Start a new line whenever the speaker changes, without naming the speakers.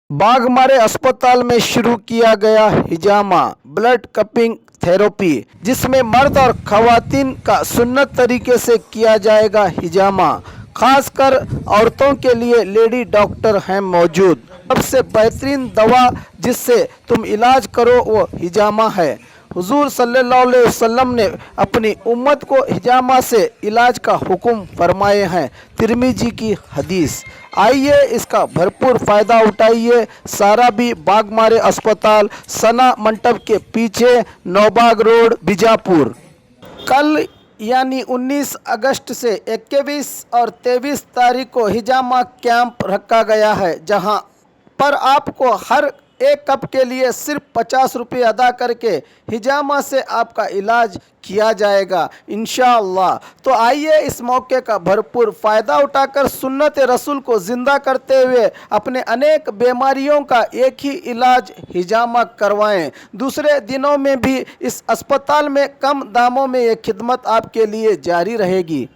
बाघमारे अस्पताल में शुरू किया गया हिजामा ब्लड कपिंग थेरेपी, जिसमें मर्द और खवातीन का सुन्नत तरीके से किया जाएगा हिजामा। खासकर औरतों के लिए लेडी डॉक्टर हैं मौजूद। सबसे बेहतरीन दवा जिससे तुम इलाज करो वो हिजामा है। हुजूर सल्लल्लाहु अलैहि वसल्लम ने अपनी उम्मत को हिजामा से इलाज का हुक्म फरमाए हैं। तिरमिजी की हदीस। आइए इसका भरपूर फ़ायदा उठाइए। साराबी बाघमारे अस्पताल, सना मंडप के पीछे, नौबाग रोड, बीजापुर। कल यानी 19 अगस्त से 21 और 23 तारीख को हिजामा कैंप रखा गया है, जहां पर आपको हर एक कप के लिए सिर्फ 50 रुपये अदा करके हिजामा से आपका इलाज किया जाएगा इंशाअल्लाह। तो आइए इस मौके का भरपूर फ़ायदा उठाकर सुन्नत रसूल को ज़िंदा करते हुए अपने अनेक बीमारियों का एक ही इलाज हिजामा करवाएं। दूसरे दिनों में भी इस अस्पताल में कम दामों में ये खिदमत आपके लिए जारी रहेगी।